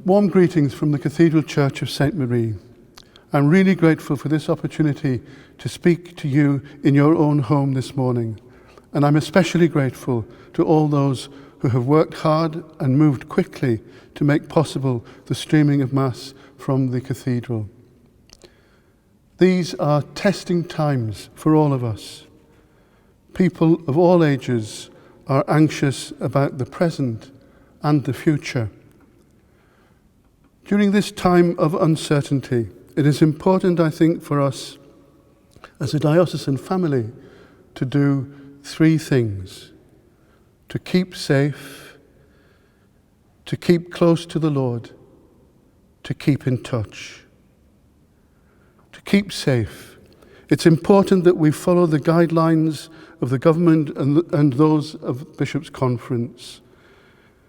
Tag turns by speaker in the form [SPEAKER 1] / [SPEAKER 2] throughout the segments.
[SPEAKER 1] Warm greetings from the Cathedral Church of St. Marie. I'm really grateful for this opportunity to speak to you in your own home this morning. And I'm especially grateful to all those who have worked hard and moved quickly to make possible the streaming of Mass from the Cathedral. These are testing times for all of us. People of all ages are anxious about the present and the future. During this time of uncertainty, it is important, I think, for us as a diocesan family to do three things: to keep safe, to keep close to the Lord, to keep in touch. To keep safe, it's important that we follow the guidelines of the government and those of Bishops' Conference.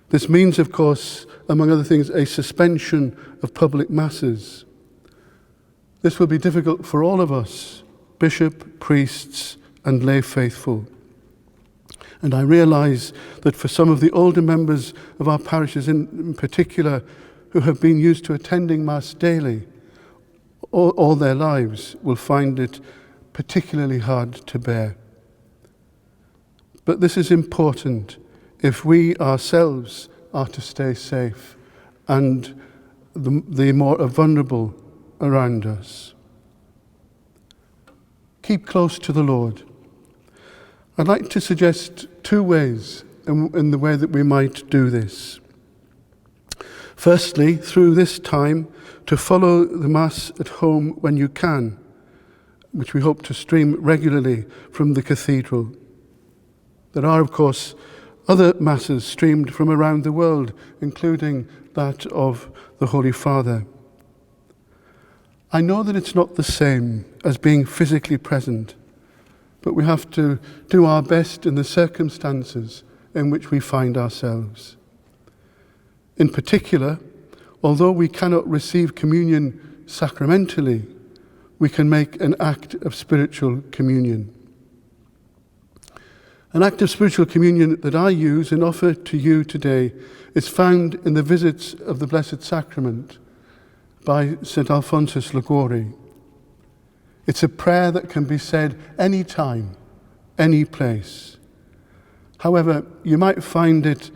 [SPEAKER 1] This means, of course, among other things, a suspension of public masses. This will be difficult for all of us, bishop, priests, and lay faithful. And I realise that for some of the older members of our parishes in particular, who have been used to attending Mass daily all their lives, will find it particularly hard to bear. But this is important if we ourselves are to stay safe and the more vulnerable around us. Keep close to the Lord. I'd like to suggest two ways in the way that we might do this. Firstly, through this time, to follow the Mass at home when you can, which we hope to stream regularly from the Cathedral. There are, of course, other Masses streamed from around the world, including that of the Holy Father. I know that it's not the same as being physically present, but we have to do our best in the circumstances in which we find ourselves. In particular, although we cannot receive communion sacramentally, we can make an act of spiritual communion. An act of spiritual communion that I use and offer to you today is found in the visits of the Blessed Sacrament by St. Alphonsus Liguori. It's a prayer that can be said any time, any place. However, you might find it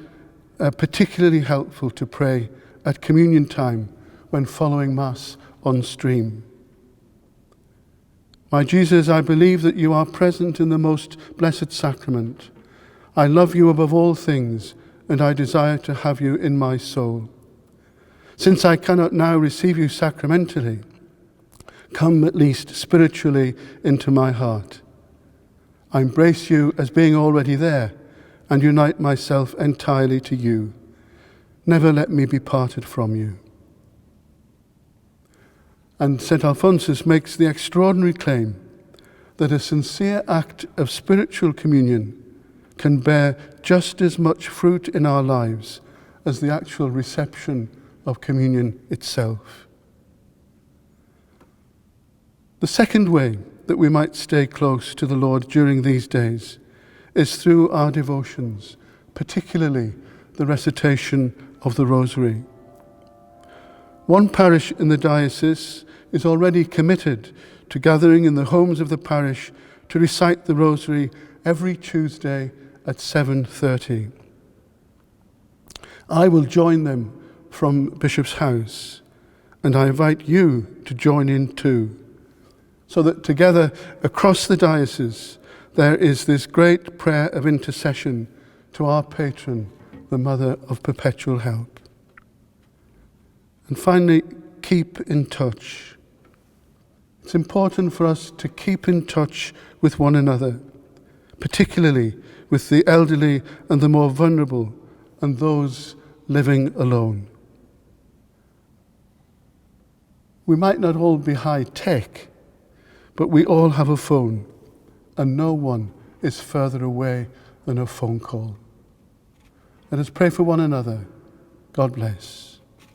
[SPEAKER 1] particularly helpful to pray at communion time when following Mass on stream. My Jesus, I believe that you are present in the most blessed sacrament. I love you above all things, and I desire to have you in my soul. Since I cannot now receive you sacramentally, come at least spiritually into my heart. I embrace you as being already there, and unite myself entirely to you. Never let me be parted from you. And St. Alphonsus makes the extraordinary claim that a sincere act of spiritual communion can bear just as much fruit in our lives as the actual reception of communion itself. The second way that we might stay close to the Lord during these days is through our devotions, particularly the recitation of the Rosary. One parish in the diocese is already committed to gathering in the homes of the parish to recite the Rosary every Tuesday at 7:30. I will join them from Bishop's House, and I invite you to join in too, so that together across the diocese there is this great prayer of intercession to our patron, the Mother of Perpetual Help. And finally, keep in touch. It's important for us to keep in touch with one another, particularly with the elderly and the more vulnerable and those living alone. We might not all be high tech, but we all have a phone, and no one is further away than a phone call. Let us pray for one another. God bless.